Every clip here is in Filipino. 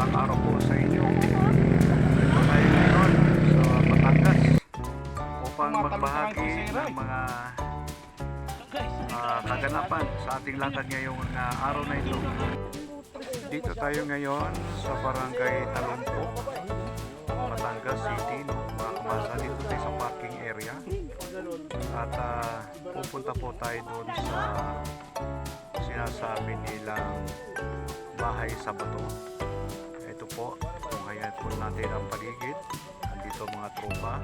Magandang araw po sa inyo. Ito tayo ngayon sa Batangas upang magbahagi ng mga kaganapan sa ating lakad ngayong araw na ito. Dito tayo ngayon sa Barangay Talumpok, Batangas City, no? Mga kamasa, dito tayo sa parking area. At pupunta po tayo doon sa sinasabi nilang bahay sa bato. Ito po, kung kaya po natin ang paligid. Andito mga tropa.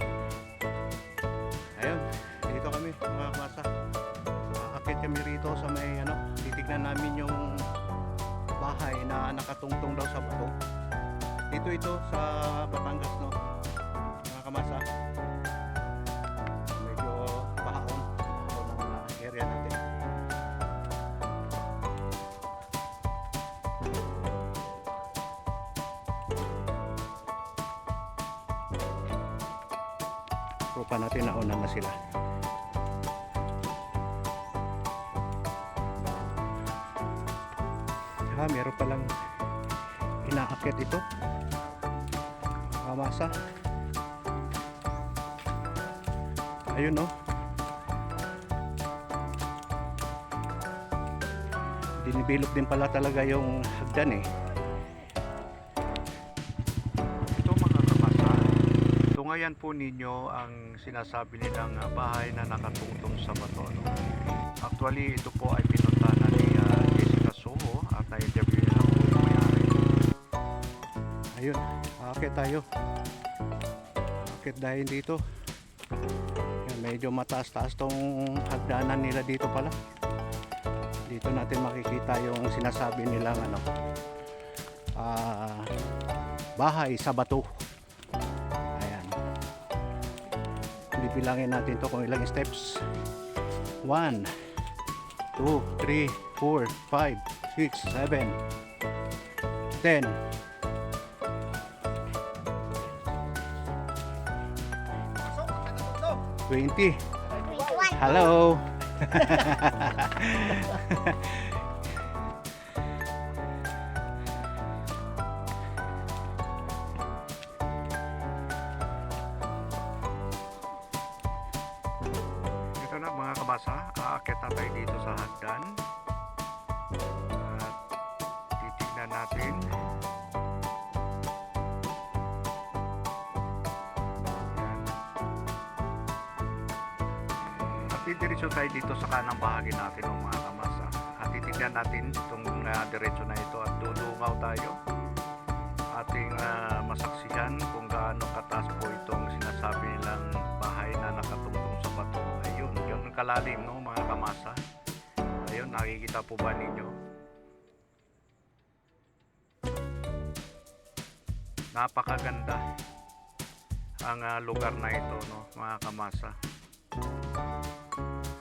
Ayun, dito kami mga kamasa. Akit kami rito sa may titignan namin yung bahay na nakatungtong daw sa bato. Dito ito sa Batangas, no? Mga kamasa. Medyo bahaon ng area natin. Tropa natin nauna na sila. Meron palang inaakit ito. Kamasa. Ayun, no? Dinibilog din pala talaga yung hagdan eh. Ito mga kamasa, tungayan po ninyo ang sinasabi nilang bahay na nakatungtong sa bato, no? Actually, ito po ay pinunta na ni Jessica Soho at na-interview nila po yung may-ari. Ayun, akit tayo. Akit dahil dito. Yan, medyo mataas-taas tong hagdanan nila dito pala. Dito natin makikita yung sinasabi nilang bahay sa bato. Ayan. Bibilangin natin to kung ilang steps. 1 2, 3, 4, 5, 6, 7, 10. $20. Hello. Ito na mga kabasa, aakyat na tayo dito sa hagdan at titignan natin. At didiretso tayo dito sa kanang bahagi natin ng mga kamasa at titignan natin itong diretso na ito at dudungaw tayo ating masaksihan kung gaano kataas po itong sinasabi nilang bahay na nakatungtong sa bato. Ayun, yun ang kalalim, no mga kamasa. Ayun, nakikita po ba ninyo? Napakaganda ang lugar na ito, no mga kamasa.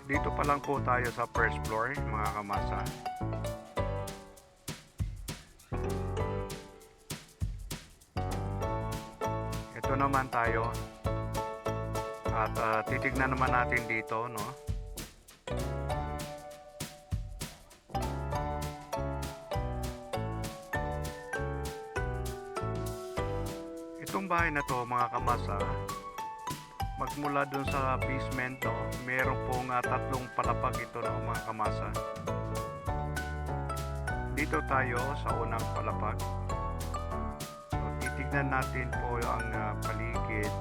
Dito pa lang po tayo sa first floor mga kamasa. Ito naman tayo at titignan naman natin dito, no? Itong bahay na to mga kamasa, magmula dun sa basement, no, meron pong tatlong palapag ito, no, mga kamasa. Dito tayo sa unang palapag. So, titignan natin po ang paligid.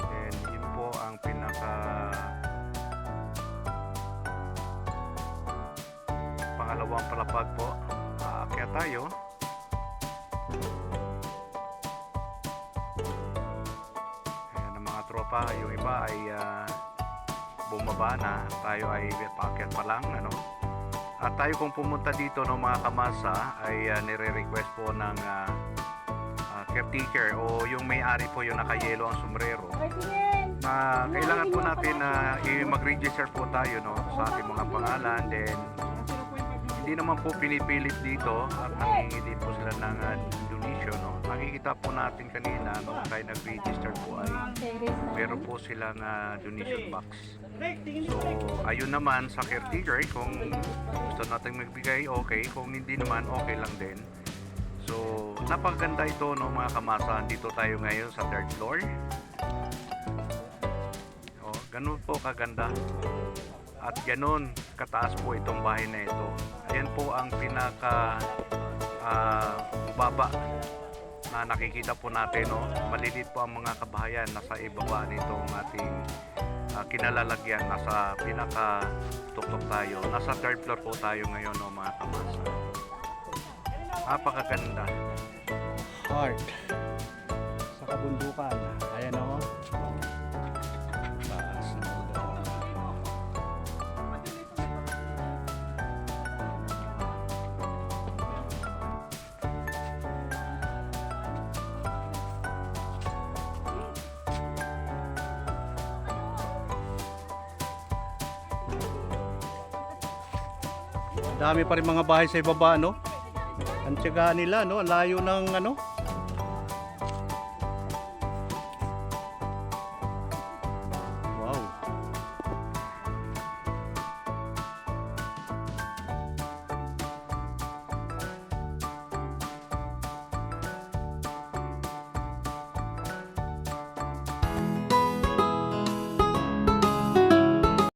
Then, yun po ang pinaka pangalawang palapag po. Aakyat tayo. Tropa, yung iba ay bumaba na, tayo ay paakyat pa lang, at tayo kung pumunta dito ng mga kamasa ay nire-request po ng caretaker o yung may-ari po yung nakayelo ang sombrero. Kailangan po natin na mag-register po tayo, no, sa ating mga pangalan. Then hindi naman po pinipilit dito at nangingi din po sila ng donation, no. Nakikita po natin kanina nung tayo nag-register po ay meron po silang donation box. So ayun naman sa caretaker, kung gusto natin magbigay, okay. Kung hindi naman, okay lang din. So Napakaganda ito, no, mga kamasan. Dito tayo ngayon sa third floor. Oh, ganun po kaganda. At ganun kataas po itong bahay na ito. Ayan po ang pinaka baba na nakikita po natin, no. Malilit po ang mga kabahayan nasa ibaba nitong ating kinalalagyan. Nasa pinaka tuktok tayo. Nasa third floor po tayo ngayon, no, mga kamasan. Napakaganda. Heart sa kabundukan. Ayan o. Taas na ulo. Dami pa rin mga bahay sa ibaba, no? Ang tiyagaan nila, no? Ang layo ng ano?